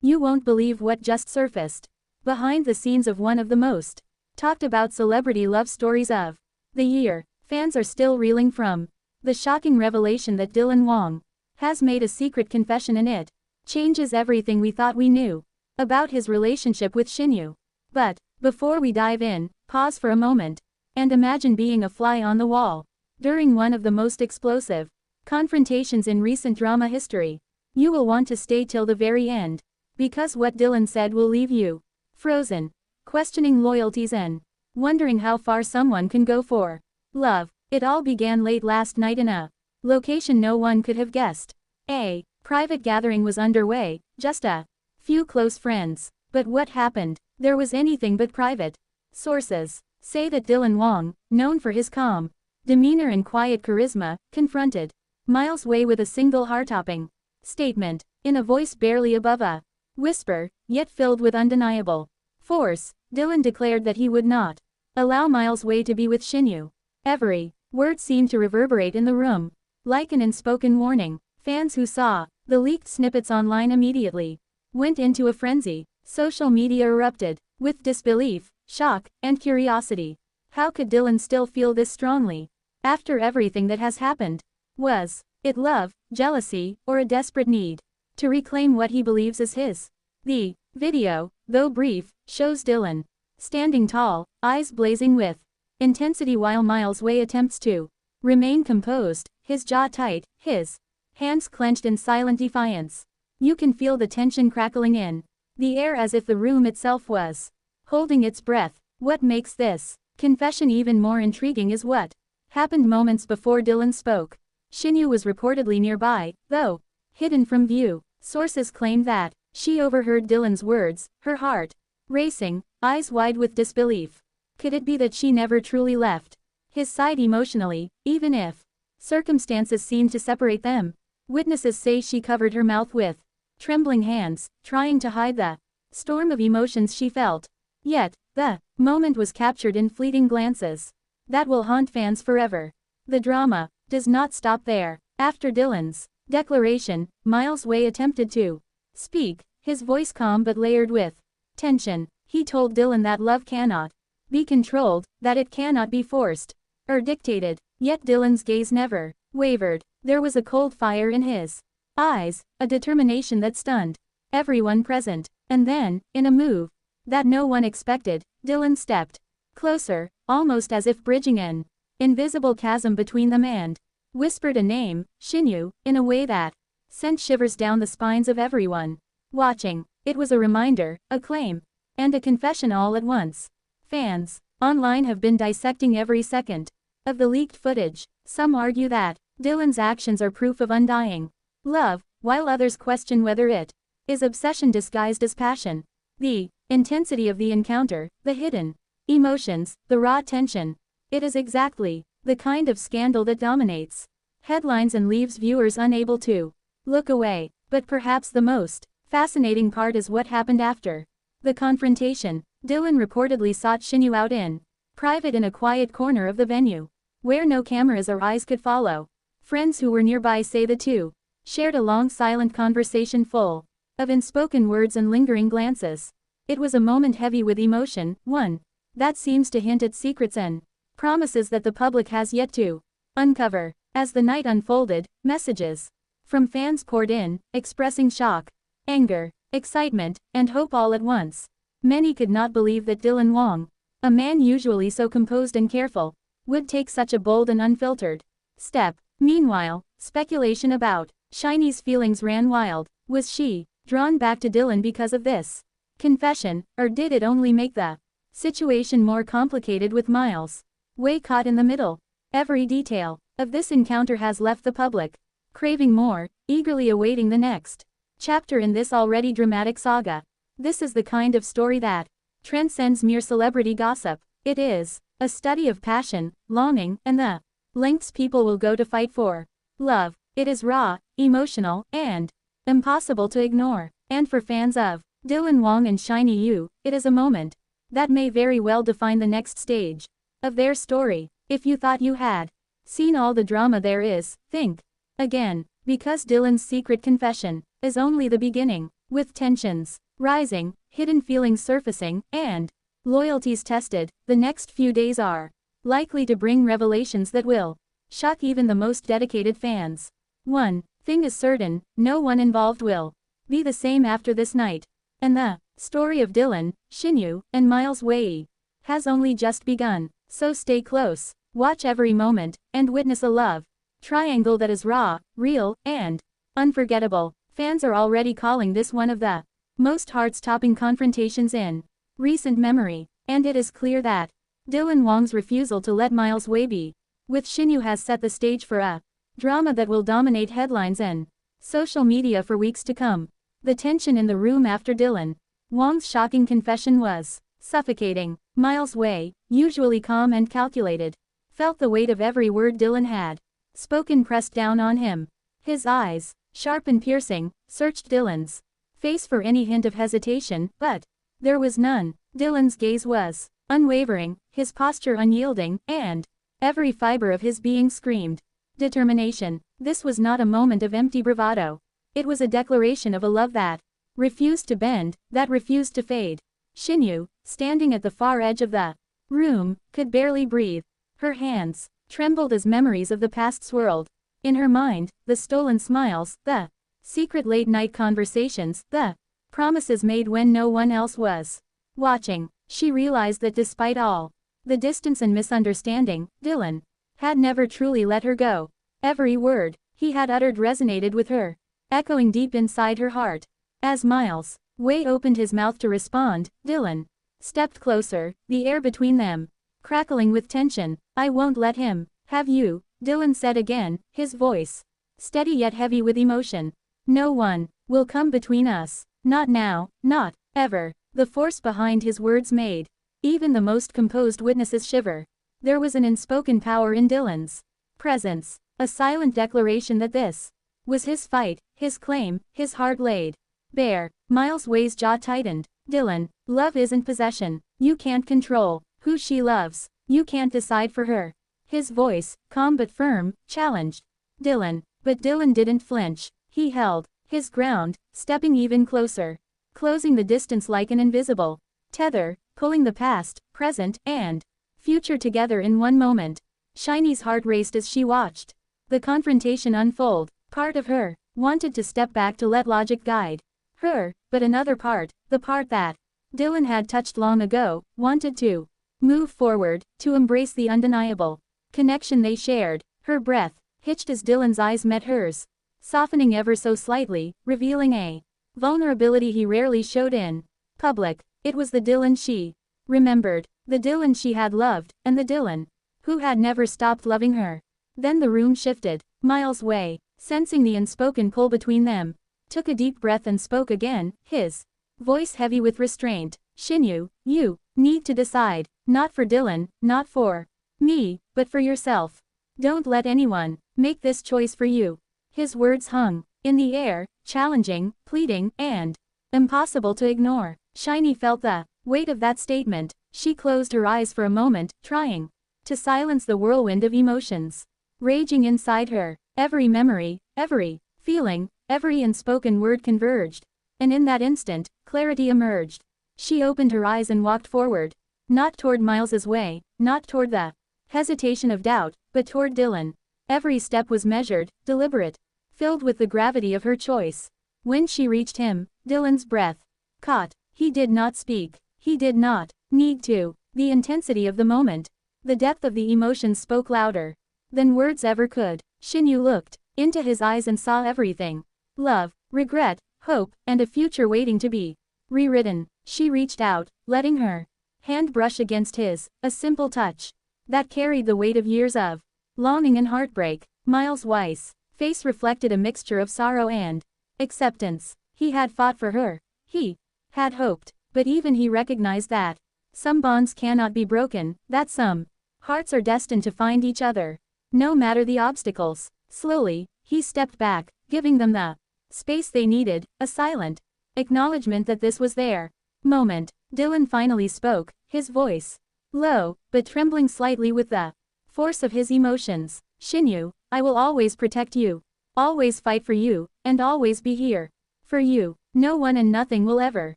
You won't believe what just surfaced. Behind the scenes of one of the most talked about celebrity love stories of the year, fans are still reeling from the shocking revelation that Dylan Wang has made a secret confession, and it changes everything we thought we knew about his relationship with Xinyu. But before we dive in, pause for a moment and imagine being a fly on the wall during one of the most explosive confrontations in recent drama history. You will want to stay till the very end, because what Dylan said will leave you frozen, questioning loyalties and wondering how far someone can go for love. It all began late last night in a location no one could have guessed. A private gathering was underway, just a few close friends. But what happened? There was anything but private. Sources say that Dylan Wang, known for his calm demeanor and quiet charisma, confronted Miles Wei with a single heart-topping statement, in a voice barely above a whisper, yet filled with undeniable force. Dylan declared that he would not allow Miles Wei to be with Xinyu. Every word seemed to reverberate in the room, like an unspoken warning. Fans who saw the leaked snippets online immediately went into a frenzy. Social media erupted with disbelief, shock, and curiosity. How could Dylan still feel this strongly after everything that has happened? Was it love, jealousy, or a desperate need to reclaim what he believes is his? The video, though brief, shows Dylan standing tall, eyes blazing with intensity while Miles Wei attempts to remain composed, his jaw tight, his hands clenched in silent defiance. You can feel the tension crackling in the air as if the room itself was holding its breath. What makes this confession even more intriguing is what happened moments before Dylan spoke. Xinyu was reportedly nearby, though hidden from view. Sources claim that she overheard Dylan's words, her heart racing, eyes wide with disbelief. Could it be that she never truly left his side emotionally, even if circumstances seemed to separate them? Witnesses say she covered her mouth with trembling hands, trying to hide the storm of emotions she felt. Yet, the moment was captured in fleeting glances that will haunt fans forever. The drama does not stop there. After Dylan's declaration, Miles Wei attempted to speak, his voice calm but layered with tension. He told Dylan that love cannot be controlled, that it cannot be forced or dictated. Yet Dylan's gaze never wavered. There was a cold fire in his eyes, a determination that stunned everyone present. And then, in a move that no one expected, Dylan stepped closer, almost as if bridging an invisible chasm between them, and whispered a name, Xinyu, in a way that sent shivers down the spines of everyone watching. It was a reminder, a claim, and a confession all at once. Fans online have been dissecting every second of the leaked footage. Some argue that Dylan's actions are proof of undying love, while others question whether it is obsession disguised as passion. The intensity of the encounter, the hidden emotions, the raw tension. It is exactly the kind of scandal that dominates headlines and leaves viewers unable to look away. But perhaps the most fascinating part is what happened after the confrontation. Dylan reportedly sought Xinyu out in private in a quiet corner of the venue, where no cameras or eyes could follow. Friends who were nearby say the two shared a long silent conversation full of unspoken words and lingering glances. It was a moment heavy with emotion, one that seems to hint at secrets and promises that the public has yet to uncover. As the night unfolded, messages from fans poured in, expressing shock, anger, excitement, and hope all at once. Many could not believe that Dylan Wang, a man usually so composed and careful, would take such a bold and unfiltered step. Meanwhile, speculation about Shiny's feelings ran wild. Was she drawn back to Dylan because of this confession, or did it only make the situation more complicated with Miles Wei caught in the middle? Every detail of this encounter has left the public craving more, eagerly awaiting the next chapter in this already dramatic saga. This is the kind of story that transcends mere celebrity gossip. It is a study of passion, longing, and the lengths people will go to fight for love. It is raw, emotional, and impossible to ignore. And for fans of Dylan Wang and Shiny Yu, it is a moment that may very well define the next stage of their story. If you thought you had seen all the drama there is, think again, because Dylan's secret confession is only the beginning. With tensions rising, hidden feelings surfacing, and loyalties tested, the next few days are likely to bring revelations that will shock even the most dedicated fans. One thing is certain, no one involved will be the same after this night. And the story of Dylan, Shinyu, and Miles Wei has only just begun. So stay close, watch every moment, and witness a love triangle that is raw, real, and unforgettable. Fans are already calling this one of the most heart-stopping confrontations in recent memory, and it is clear that Dylan Wang's refusal to let Miles Wei be with Shinyu has set the stage for a drama that will dominate headlines and social media for weeks to come. The tension in the room after Dylan Wang's shocking confession was suffocating. Miles Wei, usually calm and calculated, felt the weight of every word Dylan had spoken pressed down on him. His eyes, sharp and piercing, searched Dylan's face for any hint of hesitation, but there was none. Dylan's gaze was unwavering, his posture unyielding, and every fiber of his being screamed determination. This was not a moment of empty bravado. It was a declaration of a love that refused to bend, that refused to fade. Shinyu, standing at the far edge of the room, could barely breathe. Her hands trembled as memories of the past swirled in her mind, the stolen smiles, the secret late-night conversations, the promises made when no one else was watching. She realized that despite all the distance and misunderstanding, Dylan had never truly let her go. Every word he had uttered resonated with her, echoing deep inside her heart. As Miles Wei opened his mouth to respond, Dylan stepped closer, the air between them crackling with tension. "I won't let him have you," Dylan said again, his voice steady yet heavy with emotion. "No one will come between us. Not now, not ever." The force behind his words made even the most composed witnesses shiver. There was an unspoken power in Dylan's presence, a silent declaration that this was his fight, his claim, his heart laid bare. Miles Wei's jaw tightened. "Dylan, love isn't possession. You can't control who she loves. You can't decide for her." His voice, calm but firm, challenged Dylan. But Dylan didn't flinch. He held his ground, stepping even closer, closing the distance like an invisible tether, pulling the past, present, and future together in one moment. Shiny's heart raced as she watched the confrontation unfold. Part of her wanted to step back to let logic guide her, but another part, the part that Dylan had touched long ago, wanted to move forward, to embrace the undeniable connection they shared. Her breath hitched as Dylan's eyes met hers, softening ever so slightly, revealing a vulnerability he rarely showed in public. It was the Dylan she remembered, the Dylan she had loved, and the Dylan who had never stopped loving her. Then the room shifted. Miles Wei, sensing the unspoken pull between them, took a deep breath and spoke again, his voice heavy with restraint. "Shinyu, you need to decide, not for Dylan, not for me, but for yourself. Don't let anyone make this choice for you." His words hung in the air, challenging, pleading, and impossible to ignore. Shiny felt the weight of that statement. She closed her eyes for a moment, trying to silence the whirlwind of emotions raging inside her. Every memory, every feeling, every unspoken word converged, and in that instant, clarity emerged. She opened her eyes and walked forward, not toward Miles's way, not toward the hesitation of doubt, but toward Dylan. Every step was measured, deliberate, filled with the gravity of her choice. When she reached him, Dylan's breath caught. He did not speak. He did not need to. The intensity of the moment, the depth of the emotions spoke louder than words ever could. Shinyu looked into his eyes and saw everything. Love, regret, hope, and a future waiting to be rewritten. She reached out, letting her hand brush against his, a simple touch that carried the weight of years of longing and heartbreak. Miles Weiss' face reflected a mixture of sorrow and acceptance. He had fought for her. He had hoped, but even he recognized that some bonds cannot be broken, that some hearts are destined to find each other, no matter the obstacles. Slowly, he stepped back, giving them the space they needed, a silent acknowledgement that this was their moment. Dylan finally spoke, his voice low, but trembling slightly with the force of his emotions. "Shinyu, I will always protect you, always fight for you, and always be here for you." No one and nothing will ever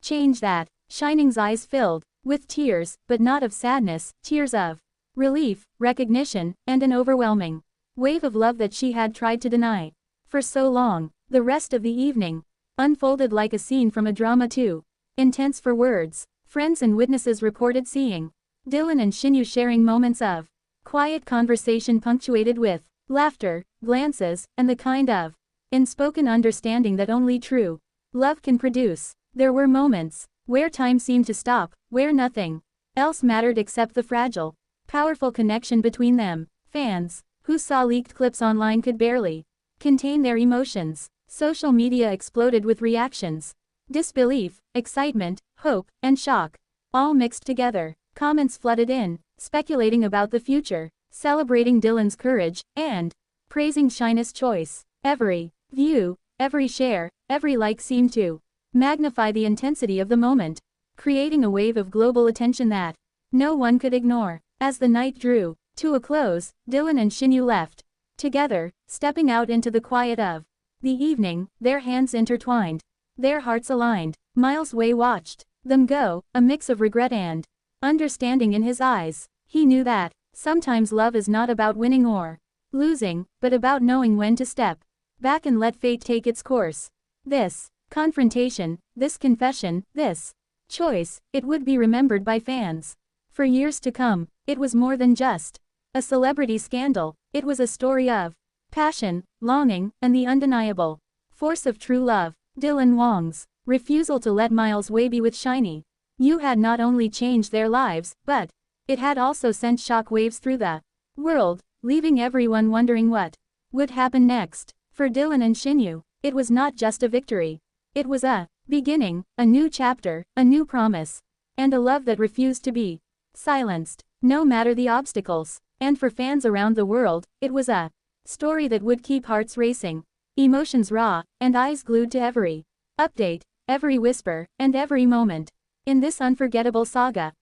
change that. Shining's eyes filled with tears, but not of sadness, tears of relief, recognition, and an overwhelming wave of love that she had tried to deny for so long. The rest of the evening unfolded like a scene from a drama too intense for words. Friends and witnesses reported seeing Dylan and Shinyu sharing moments of quiet conversation punctuated with laughter, glances, and the kind of unspoken understanding that only true love can produce. There were moments where time seemed to stop, where nothing else mattered except the fragile, powerful connection between them. Fans who saw leaked clips online could barely contain their emotions. Social media exploded with reactions. Disbelief, excitement, hope, and shock, all mixed together. Comments flooded in, speculating about the future, celebrating Dylan's courage, and praising Shin's choice. Every view, every share, every like seemed to magnify the intensity of the moment, creating a wave of global attention that no one could ignore. As the night drew to a close, Dylan and Shinyu left together, stepping out into the quiet of the evening, their hands intertwined, their hearts aligned. Miles Wei watched them go, a mix of regret and understanding in his eyes. He knew that sometimes love is not about winning or losing, but about knowing when to step back and let fate take its course. This confrontation, this confession, this choice, it would be remembered by fans for years to come. It was more than just a celebrity scandal. It was a story of passion, longing, and the undeniable force of true love. Dylan Wang's refusal to let Miles Wei be with Shiny Yu had not only changed their lives, but it had also sent shock waves through the world, leaving everyone wondering what would happen next. For Dylan and Shinyu, it was not just a victory. It was a beginning, a new chapter, a new promise, and a love that refused to be silenced, no matter the obstacles. And for fans around the world, it was a story that would keep hearts racing, emotions raw, and eyes glued to every update, every whisper, and every moment in this unforgettable saga.